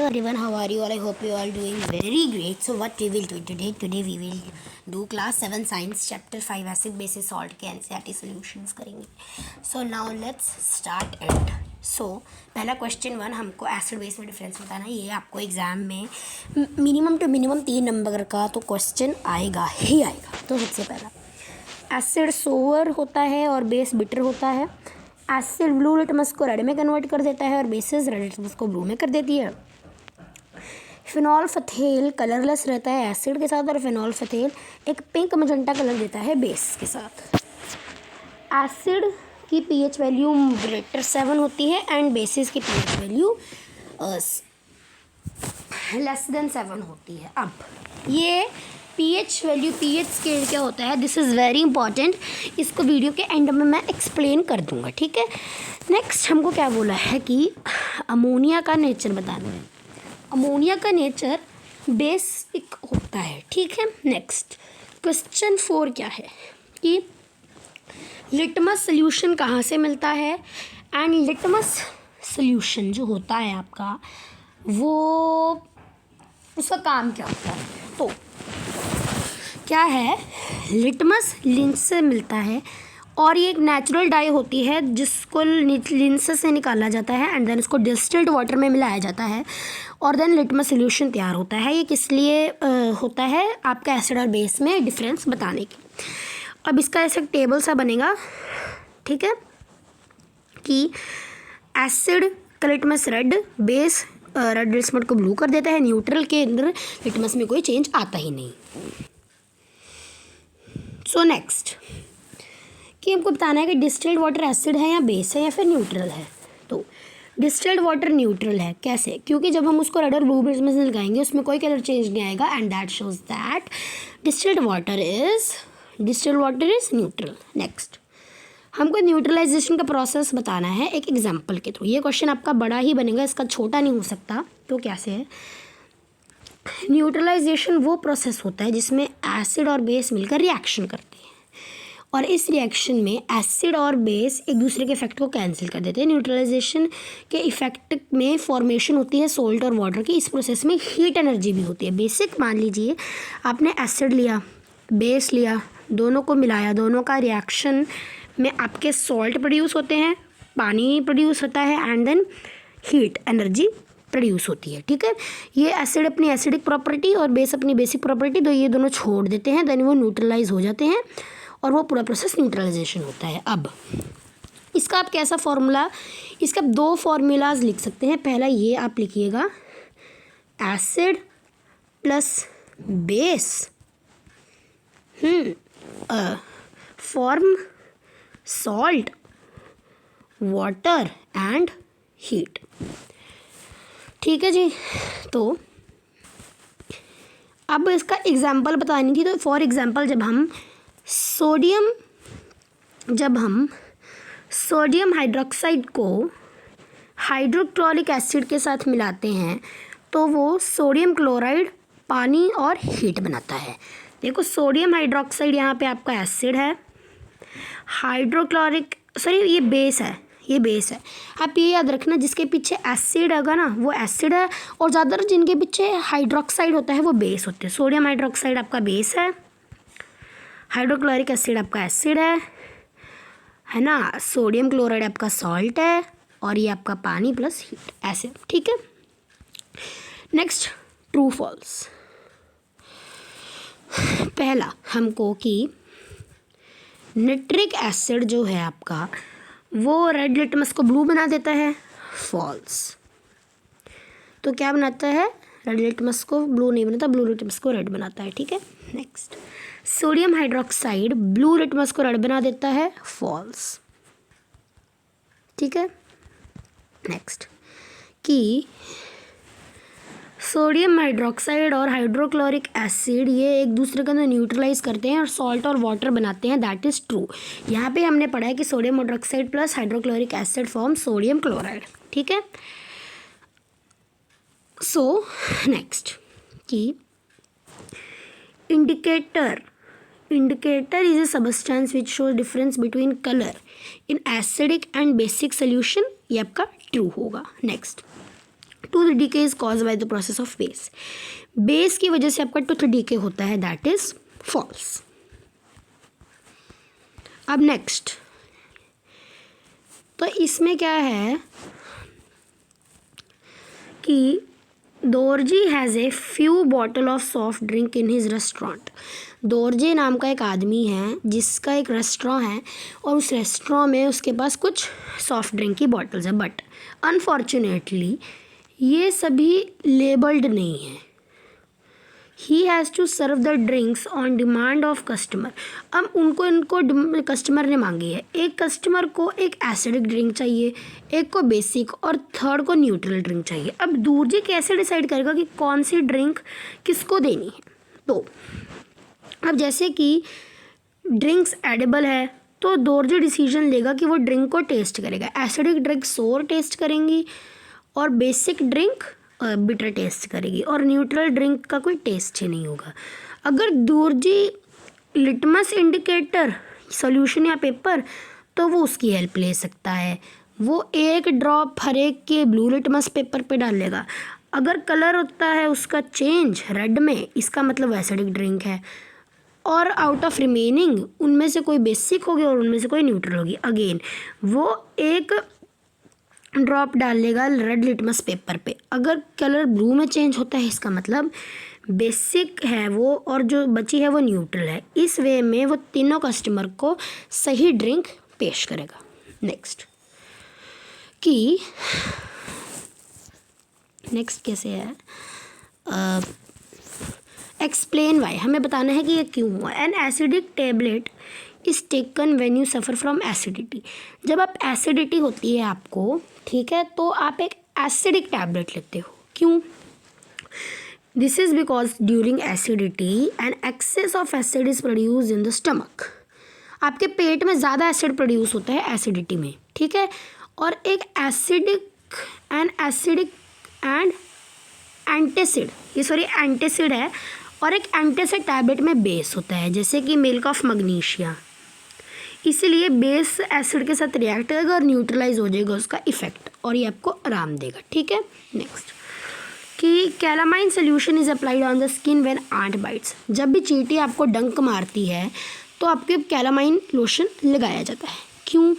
Hello everyone, how are you all? I hope you all doing very great. So what we will do today we will do class 7 science chapter 5 acid bases salt के NCERT solutions करेंगे. So now let's start it. So पहला question 1 हमको acid base में difference बताना है. ये आपको exam में मिनिमम टू मिनिमम 3 नंबर का तो क्वेश्चन आएगा ही आएगा. तो सबसे पहला एसिड सोवर होता है और बेस बिटर होता है. एसिड ब्लू लिटमस को रेड में कन्वर्ट कर देता है और बेसिस रेड लिटमस को ब्लू में कर देती है. फिनॉल फथेल कलरलेस रहता है एसिड के साथ और फिनॉल फथेल एक पिंक मजेंटा कलर देता है बेस के साथ. एसिड की पीएच वैल्यू ग्रेटर 7 होती है एंड बेसिस की पीएच वैल्यू लेस देन 7 होती है. अब ये पीएच वैल्यू पीएच स्केल क्या होता है, दिस इज़ वेरी इंपॉर्टेंट. इसको वीडियो के एंड में मैं एक्सप्लेन कर दूंगा, ठीक है. नेक्स्ट हमको क्या बोला है कि अमोनिया का नेचर बताना है. अमोनिया का नेचर बेसिक होता है, ठीक है. नेक्स्ट क्वेश्चन 4 क्या है कि लिटमस सोल्यूशन कहाँ से मिलता है एंड लिटमस सोल्यूशन जो होता है आपका वो उसका काम क्या होता है. तो क्या है, लिटमस लिंस से मिलता है और ये एक नेचुरल डाई होती है जिसको लिंस से निकाला जाता है एंड देन इसको डिस्टिल्ड वाटर में मिलाया जाता है और देन लिटमस सोल्यूशन तैयार होता है. ये किस लिए होता है, आपका एसिड और बेस में डिफरेंस बताने के. अब इसका ऐसा टेबल सा बनेगा, ठीक है, कि एसिड का litmus red, base red litmus को ब्लू कर देता है. न्यूट्रल के अंदर लिटमस में कोई चेंज आता ही नहीं. सो नेक्स्ट कि हमको बताना है कि डिस्टिल्ड वाटर एसिड है या बेस है या फिर न्यूट्रल है. तो डिस्टिल्ड वाटर न्यूट्रल है. कैसे, क्योंकि जब हम उसको रेड और ब्लू बेस में से लगाएंगे उसमें कोई कलर चेंज नहीं आएगा and that shows that distilled water is neutral. Next हमको न्यूट्रलाइजेशन का प्रोसेस बताना है एक एग्जांपल के थ्रू. ये क्वेश्चन आपका बड़ा ही बनेगा, इसका छोटा नहीं हो सकता. तो कैसे है, न्यूट्रलाइजेशन वो प्रोसेस होता है जिसमें एसिड और बेस मिलकर रिएक्शन करते हैं और इस रिएक्शन में एसिड और बेस एक दूसरे के इफेक्ट को कैंसिल कर देते हैं. न्यूट्रलाइजेशन के इफेक्ट में फॉर्मेशन होती है सॉल्ट और वाटर की. इस प्रोसेस में हीट एनर्जी भी होती है. बेसिक मान लीजिए आपने एसिड लिया, बेस लिया, दोनों को मिलाया, दोनों का रिएक्शन में आपके सॉल्ट प्रोड्यूस होते हैं, पानी प्रोड्यूस होता है and then heat energy produce होती है, ठीक है. ये एसिड अपनी एसिडिक प्रॉपर्टी और बेस अपनी बेसिक प्रॉपर्टी ये दोनों छोड़ देते हैं, देन वो न्यूट्रलाइज हो जाते हैं और वो पूरा प्रोसेस न्यूट्रलाइजेशन होता है. अब इसका आप कैसा फॉर्मूला, इसका आप 2 फार्मूलाज लिख सकते हैं. पहला ये आप लिखिएगा acid plus base form salt water and heat, ठीक है जी. तो अब इसका एग्जाम्पल बतानी थी. तो फॉर एग्जाम्पल जब हम सोडियम हाइड्रोक्साइड को हाइड्रोक्लोरिक एसिड के साथ मिलाते हैं तो वो सोडियम क्लोराइड पानी और हीट बनाता है. देखो सोडियम हाइड्रोक्साइड यहाँ पे आपका एसिड है, ये बेस है, ये बेस है. आप ये याद रखना जिसके पीछे एसिड होगा ना वो एसिड है और ज़्यादातर जिनके पीछे हाइड्रोक्साइड होता है वो बेस होते हैं. सोडियम हाइड्रोक्साइड आपका बेस है, हाइड्रोक्लोरिक एसिड आपका एसिड है ना, सोडियम क्लोराइड आपका सॉल्ट है और ये आपका पानी प्लस हीट, ऐसे, ठीक है. Next true false. पहला हमको कि निट्रिक एसिड जो है आपका वो रेड लिटमस को ब्लू बना देता है. फॉल्स. तो क्या बनाता है, रेड लिटमस को ब्लू नहीं बनाता, ब्लू लिटमस को रेड बनाता है, ठीक है. Next sodium hydroxide blue litmus को रेड बना देता है. फॉल्स, ठीक है. नेक्स्ट कि सोडियम हाइड्रोक्साइड और हाइड्रोक्लोरिक एसिड ये एक दूसरे के अंदर न्यूट्रलाइज करते हैं और सॉल्ट और वाटर बनाते हैं. That is true. यहाँ पे हमने पढ़ा है कि sodium hydroxide plus hydrochloric acid form sodium chloride, ठीक है. सो नेक्स्ट कि indicator is a substance which shows difference between color in acidic and basic solution. ये आपका ट्रू होगा. Next tooth decay is cause by the process of base, base की वजह से आपका टूथ डीके होता है, दैट इज फॉल्स। अब नेक्स्ट, तो इसमें क्या है कि Dorji has a few bottle of soft drink in his restaurant. Dorji नाम का एक आदमी है जिसका एक रेस्टोरेंट है और उस रेस्टोरेंट में उसके पास कुछ सॉफ्ट ड्रिंक की बॉटल्स हैं, बट अनफॉर्चुनेटली ये सभी लेबल्ड नहीं है। He has to serve the drinks on demand of customer. अब इनको कस्टमर ने मांगी है, एक कस्टमर को एक एसिडिक ड्रिंक चाहिए, एक को बेसिक और थर्ड को न्यूट्रल ड्रिंक चाहिए। अब दोरजी कैसे डिसाइड करेगा कि कौन सी ड्रिंक किसको देनी है? तो अब जैसे कि ड्रिंक्स एडिबल है तो दोरजी डिसीजन लेगा कि वो ड्रिंक को टेस्ट करेगा। एसिडिक ड्रिंक सोर टेस्ट करेंगी और बेसिक ड्रिंक बिटर टेस्ट करेगी और न्यूट्रल ड्रिंक का कोई टेस्ट ही नहीं होगा। अगर दोरजी लिटमस इंडिकेटर सॉल्यूशन या पेपर, तो वो उसकी हेल्प ले सकता है। वो एक ड्रॉप हर एक के ब्लू लिटमस पेपर पे डालेगा। अगर कलर होता है उसका चेंज रेड में, इसका मतलब एसिडिक ड्रिंक है। और आउट ऑफ रिमेनिंग उनमें से कोई बेसिक होगी और उनमें से कोई न्यूट्रल होगी। अगेन वो एक ड्रॉप डालेगा रेड लिटमस पेपर पे। अगर कलर ब्लू में चेंज होता है इसका मतलब बेसिक है वो और जो बची है वो न्यूट्रल है। इस वे में वो तीनों कस्टमर को सही ड्रिंक पेश करेगा। नेक्स्ट कि नेक्स्ट कैसे है, एक्सप्लेन वाई, हमें बताना है कि ये क्यों हुआ। An acidic tablet is taken when you suffer from acidity. जब आप एसिडिटी होती है आपको, ठीक है, तो आप एक एसिडिक टैबलेट लेते हो। क्यों? This is because during acidity an excess of acid is produce in the stomach. आपके पेट में ज़्यादा एसिड प्रोड्यूस होता है एसिडिटी में, ठीक है। और एक एसिडिक एंड एंटासिड, ये सॉरी एंटासिड है, और एक एंटासिड टैबलेट में बेस होता है, जैसे कि मिल्क ऑफ मैग्नीशिया। इसीलिए बेस एसिड के साथ रिएक्ट करेगा और न्यूट्रलाइज हो जाएगा उसका इफेक्ट और ये आपको आराम देगा, ठीक है। नेक्स्ट कि calamine solution is applied on the skin when ant bites. जब भी चींटी आपको डंक मारती है तो आपके कैलामाइन लोशन लगाया जाता है। क्यों?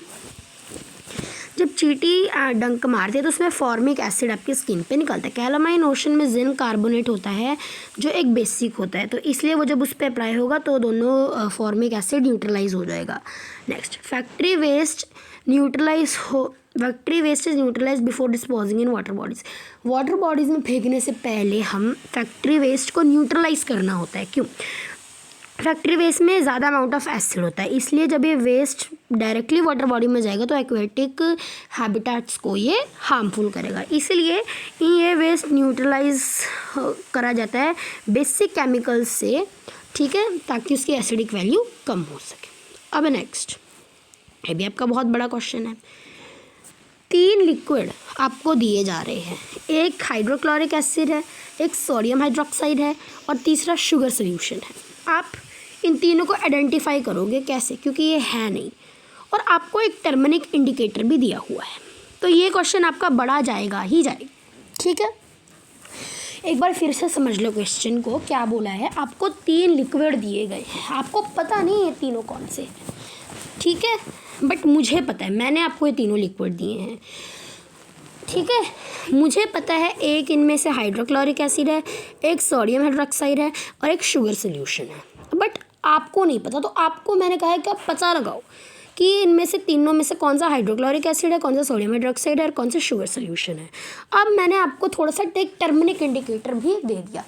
जब चींटी डंक मारती है तो उसमें फॉर्मिक एसिड आपकी स्किन पे निकलता है। कैलामाइन लोशन में जिंक कार्बोनेट होता है जो एक बेसिक होता है, तो इसलिए वो जब उस पर अप्लाई होगा तो दोनों फॉर्मिक एसिड न्यूट्रलाइज हो जाएगा। Next, factory waste is neutralise before disposing in water bodies. Water bodies में फेंकने से पहले हम फैक्ट्री वेस्ट को न्यूट्रलाइज करना होता है। क्यों? फैक्ट्री वेस्ट में ज़्यादा अमाउंट ऑफ एसिड होता है, इसलिए जब ये वेस्ट डायरेक्टली वाटर बॉडी में जाएगा तो एक्वेटिक हैबिटेट्स को ये हार्मफुल करेगा। इसलिए ये वेस्ट न्यूट्रलाइज करा जाता है बेसिक केमिकल्स से, ठीक है, ताकि उसकी एसिडिक वैल्यू कम हो सके। अब नेक्स्ट, ये भी आपका बहुत बड़ा क्वेश्चन है। 3 लिक्विड आपको दिए जा रहे हैं, एक हाइड्रोक्लोरिक एसिड है, एक सोडियम हाइड्रोक्साइड है और तीसरा शुगर सोल्यूशन है। आप इन तीनों को आइडेंटिफाई करोगे कैसे? क्योंकि ये है नहीं, और आपको एक टर्मरिक इंडिकेटर भी दिया हुआ है, तो ये क्वेश्चन आपका बड़ा जाएगा ही जाएगा, ठीक है। एक बार फिर से समझ लो क्वेश्चन को, क्या बोला है। आपको 3 लिक्विड दिए गए हैं, आपको पता नहीं ये तीनों कौन से हैं, ठीक है, बट मुझे पता है, मैंने आपको ये तीनों लिक्विड दिए हैं, ठीक है। मुझे पता है एक इनमें से हाइड्रोक्लोरिक एसिड है, एक सोडियम हाइड्रोक्साइड है और एक शुगर सोल्यूशन है, बट आपको नहीं पता। तो आपको मैंने कहा है कि आप पता लगाओ कि इनमें से तीनों में से कौन सा हाइड्रोक्लोरिक एसिड है, कौन सा सोडियम हाइड्रोक्साइड है और कौन सा शुगर सोल्यूशन है। अब मैंने आपको थोड़ा सा एक टर्मरिक इंडिकेटर भी दे दिया।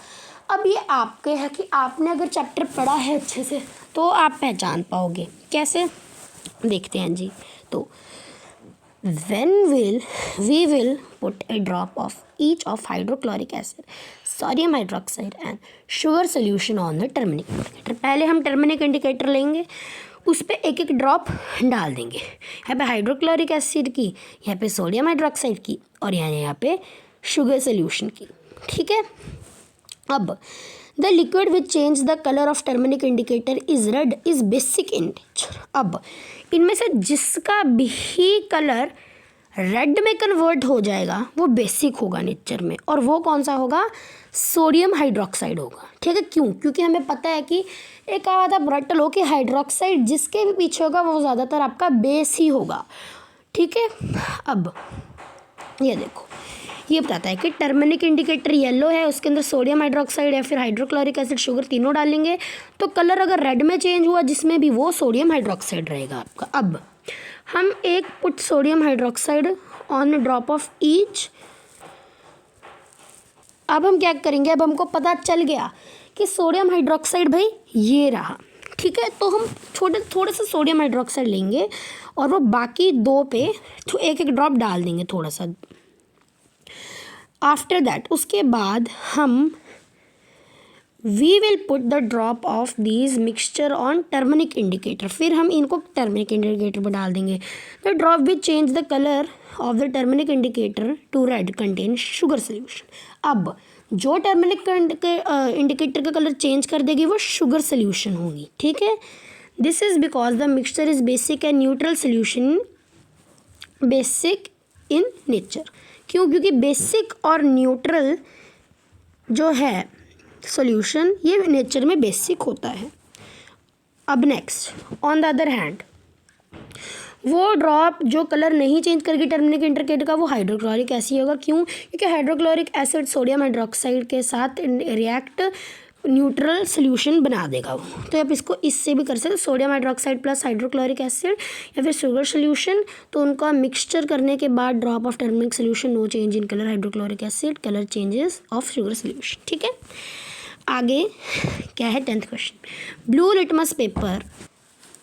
अब ये आपके है कि आपने अगर चैप्टर पढ़ा है अच्छे से तो आप पहचान पाओगे। कैसे? देखते हैं जी। तो we will put a drop of each of hydrochloric acid, sodium hydroxide and sugar solution on the turmeric indicator। पहले हम टर्मरिक इंडिकेटर लेंगे, उस पर एक एक ड्रॉप डाल देंगे। यहाँ पे हाइड्रोक्लोरिक एसिड की, यहाँ पे सोडियम हाइड्रोक्साइड की और यहाँ पे शुगर सोल्यूशन की, ठीक है। अब the liquid which change the colour of turmeric indicator is red is basic in nature. अब इनमें से जिसका भी कलर रेड में कन्वर्ट हो जाएगा वो बेसिक होगा नेचर में, और वो कौन सा होगा, सोडियम हाइड्रोक्साइड होगा। ठीक है, क्यों, क्योंकि हमें पता है कि एक कहा था रट लो कि हाइड्रोक्साइड जिसके भी पीछे होगा वो ज़्यादातर आपका बेस ही होगा। ठीक है, अब ये देखो, ये बताता है कि टर्मरिक इंडिकेटर येलो है, उसके अंदर सोडियम हाइड्रोक्साइड या फिर हाइड्रोक्लोरिक एसिड शुगर तीनों डालेंगे तो कलर अगर रेड में चेंज हुआ जिसमें भी वो सोडियम हाइड्रोक्साइड रहेगा आपका। अब हम एक put sodium hydroxide on drop of each. अब हम क्या करेंगे, अब हमको पता चल गया कि सोडियम हाइड्रोक्साइड भाई ये रहा। ठीक है, तो हम थोड़े से सोडियम हाइड्रोक्साइड लेंगे और वो बाकी दो पे तो एक एक ड्रॉप डाल देंगे थोड़ा सा। आफ्टर दैट उसके बाद हम we will put the drop of these mixture on turmeric indicator. फिर हम इनको टर्मरिक इंडिकेटर पर डाल देंगे। The drop will change the colour of the turmeric indicator to red contain sugar solution. अब जो टर्मरिक इंडिकेटर का कलर चेंज कर देगी वो शुगर सोल्यूशन होगी। ठीक है, this is because the mixture is basic and neutral solution, basic in nature. क्यों, क्योंकि बेसिक और न्यूट्रल जो है सॉल्यूशन ये नेचर में बेसिक होता है। अब next, on the other hand वो ड्रॉप जो कलर नहीं चेंज करके टर्मरिक इंडिकेटर का वो हाइड्रोक्लोरिक एसिड होगा। क्यों, क्योंकि हाइड्रोक्लोरिक एसिड सोडियम हाइड्रोक्साइड के साथ रिएक्ट न्यूट्रल सोल्यूशन बना देगा वो। तो आप इसको इससे भी कर सकते, sodium hydroxide plus hydrochloric acid या फिर शुगर सोल्यूशन, तो उनका मिक्सचर करने के बाद drop of turmeric solution, no change in colour hydrochloric acid, colour changes of sugar solution. ठीक है, आगे क्या है 10th question. Blue litmus paper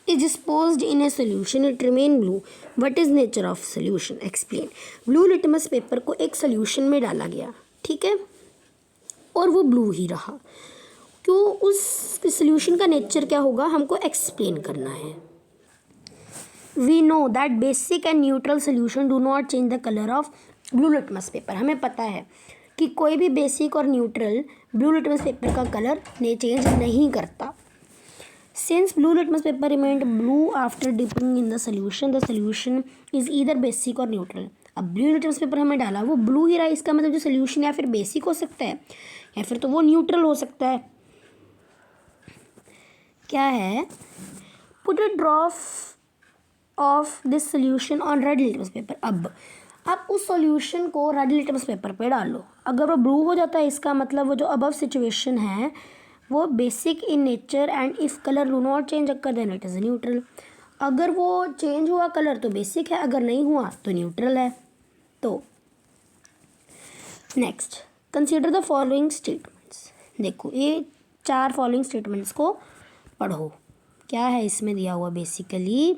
is disposed in a solution, it remain blue, what is nature of solution, explain। Blue litmus paper को एक solution में डाला गया, ठीक है, और वो ब्लू ही रहा। क्यों, उस सोल्यूशन का नेचर क्या होगा हमको एक्सप्लेन करना है। We know that basic and neutral solution do not change the colour of blue litmus paper. हमें पता है कि कोई भी बेसिक और न्यूट्रल ब्लू लिटमस पेपर का कलर ने चेंज नहीं करता। Since blue litmus paper remained blue after dipping in the solution is either basic or neutral। अब ब्लू लिटमस पेपर हमें डाला वो ब्लू ही रहा, इसका मतलब जो सोल्यूशन या फिर बेसिक हो सकता है या फिर तो वो न्यूट्रल हो सकता है। क्या है, put a drop of this solution on red litmus paper. अब आप उस सॉल्यूशन को रेड लिटमस पेपर पे डालो, अगर वो ब्लू हो जाता है इसका मतलब वो जो अबव सिचुएशन है वो basic in nature and if colour do not change occur then it is neutral. अगर वो चेंज हुआ कलर तो बेसिक है, अगर नहीं हुआ तो न्यूट्रल है। तो next, consider the following statements. देखो ये 4 फॉलोइंग स्टेटमेंट्स को पढ़ो। क्या है इसमें दिया हुआ बेसिकली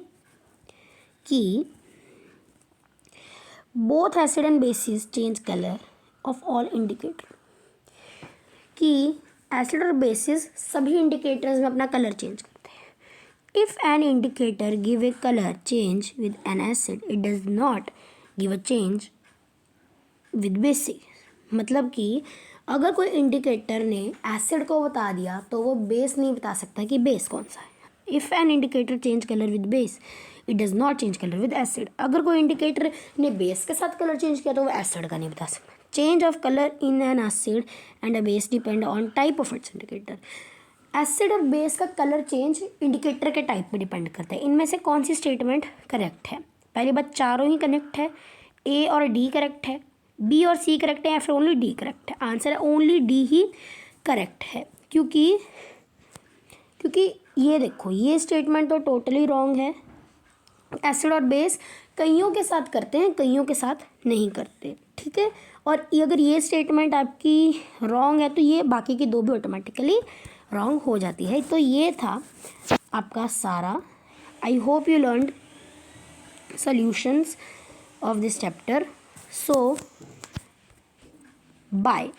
कि both acid and bases change colour of all indicator, कि एसिड और बेसिस सभी इंडिकेटर्स में अपना कलर चेंज करते हैं। If an indicator give a colour change with N acid it does not give a change with basic. मतलब कि अगर कोई इंडिकेटर ने एसिड को बता दिया तो वो बेस नहीं बता सकता कि बेस कौन सा है। If an indicator change colour with base it does not change colour with acid. अगर कोई इंडिकेटर ने बेस के साथ कलर चेंज किया तो वो एसिड का नहीं बता सकता। Change of colour in an acid and a base depend on type of its indicator. Acid और बेस का कलर चेंज इंडिकेटर के टाइप पे डिपेंड करता है। इनमें से कौन सी स्टेटमेंट करेक्ट है? पहली बात, चारों ही करेक्ट है, ए और डी करेक्ट है, बी और सी करेक्ट है या फिर ओनली डी करेक्ट है? आंसर है ओनली डी ही करेक्ट है, क्योंकि ये देखो ये स्टेटमेंट तो टोटली रॉन्ग है। एसिड और बेस कईयों के साथ करते हैं, कईयों के साथ नहीं करते, ठीक है। और अगर ये स्टेटमेंट आपकी रॉन्ग है तो ये बाकी की दो भी ऑटोमेटिकली रॉन्ग हो जाती है। तो ये था आपका सारा। I hope you learned solutions of this chapter. So bye.